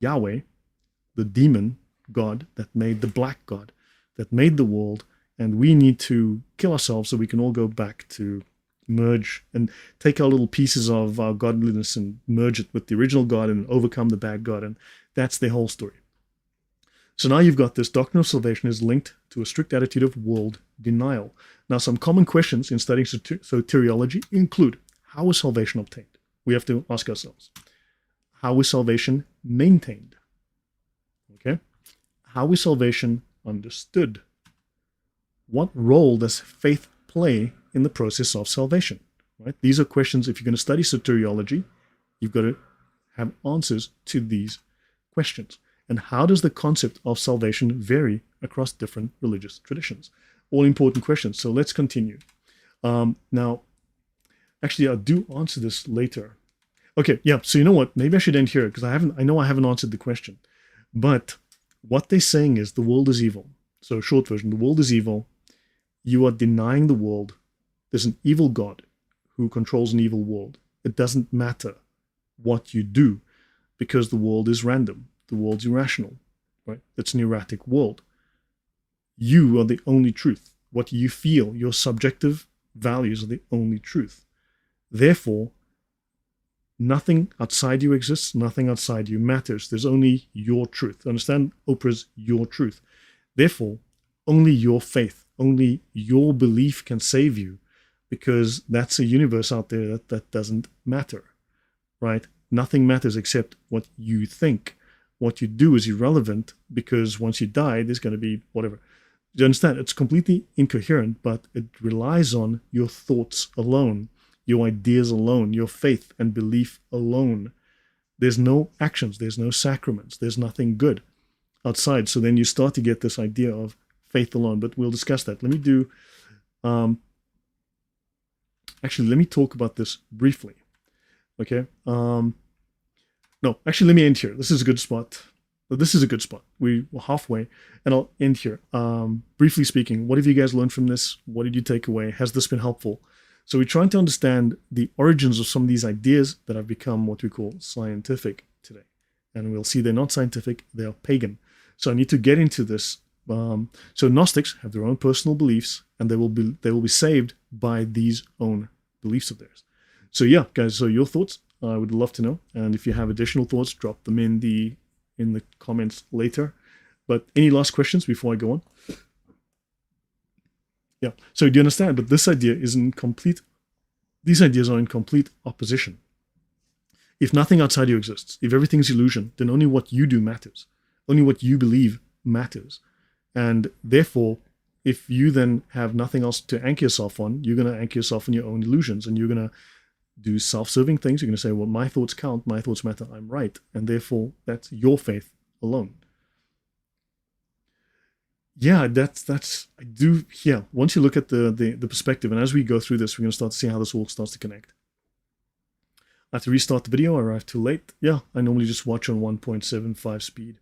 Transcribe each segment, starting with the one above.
Yahweh, the demon god that made the black god, that made the world, and we need to kill ourselves so we can all go back to merge and take our little pieces of our godliness and merge it with the original God and overcome the bad God. And that's the whole story. So now you've got this doctrine of salvation is linked to a strict attitude of world denial. Now, some common questions in studying soteriology include: how is salvation obtained? We have to ask ourselves. How is salvation maintained? Okay. How is salvation understood? What role does faith play in the process of salvation? Right? These are questions. If you're going to study soteriology, you've got to have answers to these questions. And how does the concept of salvation vary across different religious traditions? All important questions. So let's continue. Now, actually, I'll do answer this later. Okay, yeah. So you know what? Maybe I should end here because I know I haven't answered the question. But what they're saying is the world is evil. So short version, the world is evil. You are denying the world. There's an evil God who controls an evil world. It doesn't matter what you do because the world is random. The world's irrational, right? It's an erratic world. You are the only truth. What you feel, your subjective values are the only truth. Therefore, nothing outside you exists. Nothing outside you matters. There's only your truth. Understand? Oprah's your truth. Therefore, only your faith, only your belief can save you, because that's a universe out there that doesn't matter, right? Nothing matters except what you think. What you do is irrelevant because once you die, there's going to be whatever. Do you understand? It's completely incoherent, but it relies on your thoughts alone, your ideas alone, your faith and belief alone. There's no actions, there's no sacraments, there's nothing good outside. So then you start to get this idea of faith alone, but we'll discuss that. Let me do, actually, let me talk about this briefly. Okay. No, actually, let me end here. This is a good spot. This is a good spot. We're halfway, and I'll end here. Briefly speaking, what have you guys learned from this? What did you take away? Has this been helpful? So we're trying to understand the origins of some of these ideas that have become what we call scientific today. And we'll see they're not scientific, they are pagan. So I need to get into this. So Gnostics have their own personal beliefs, and they will be saved by these own beliefs of theirs. So yeah, guys, so your thoughts, I would love to know. And if you have additional thoughts, drop them in the comments later. But any last questions before I go on? Yeah. So do you understand? But this idea is in complete, these ideas are in complete opposition. If nothing outside you exists, if everything's illusion, then only what you do matters. Only what you believe matters. And therefore, if you then have nothing else to anchor yourself on, you're going to anchor yourself on your own illusions, and you're going to do self-serving things. You're going to say, well, my thoughts count, my thoughts matter, I'm right. And therefore, that's your faith alone. Yeah, I do, yeah. Once you look at the perspective, and as we go through this, we're going to start to see how this all starts to connect. I have to restart the video, I arrived too late. Yeah, I normally just watch on 1.75 speed.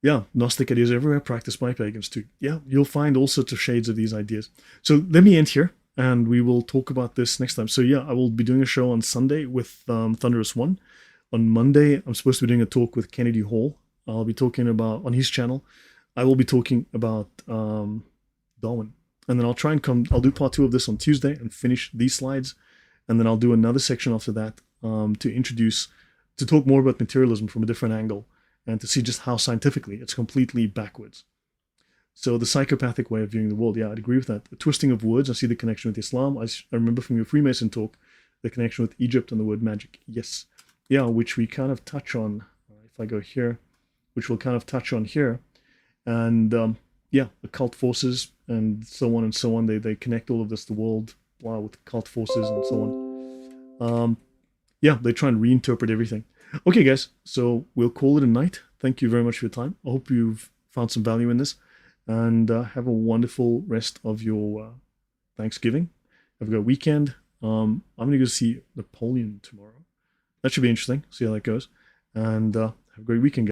Yeah, Gnostic ideas everywhere, practiced by pagans too. Yeah, you'll find all sorts of shades of these ideas. So let me end here, and we will talk about this next time. So yeah, I will be doing a show on Sunday with Thunderous One. On Monday, I'm supposed to be doing a talk with Kennedy Hall. I'll be talking about, on his channel, I will be talking about Darwin. And then I'll try and I'll do part 2 of this on Tuesday and finish these slides. And then I'll do another section after that to talk more about materialism from a different angle, and to see just how scientifically it's completely backwards. So the psychopathic way of viewing the world, yeah, I'd agree with that. The twisting of words, I see the connection with Islam. I remember from your Freemason talk, the connection with Egypt and the word magic. Yes. Yeah, which we kind of touch on, if I go here, which we'll kind of touch on here. And yeah, occult forces and so on and so on. They connect all of this, the world, wow, with occult forces and so on. Yeah, they try and reinterpret everything. Okay, guys, so we'll call it a night. Thank you very much for your time. I hope you've found some value in this, and have a wonderful rest of your Thanksgiving. Have a good weekend. I'm going to go see Napoleon tomorrow. That should be interesting. See how that goes. And have a great weekend, guys.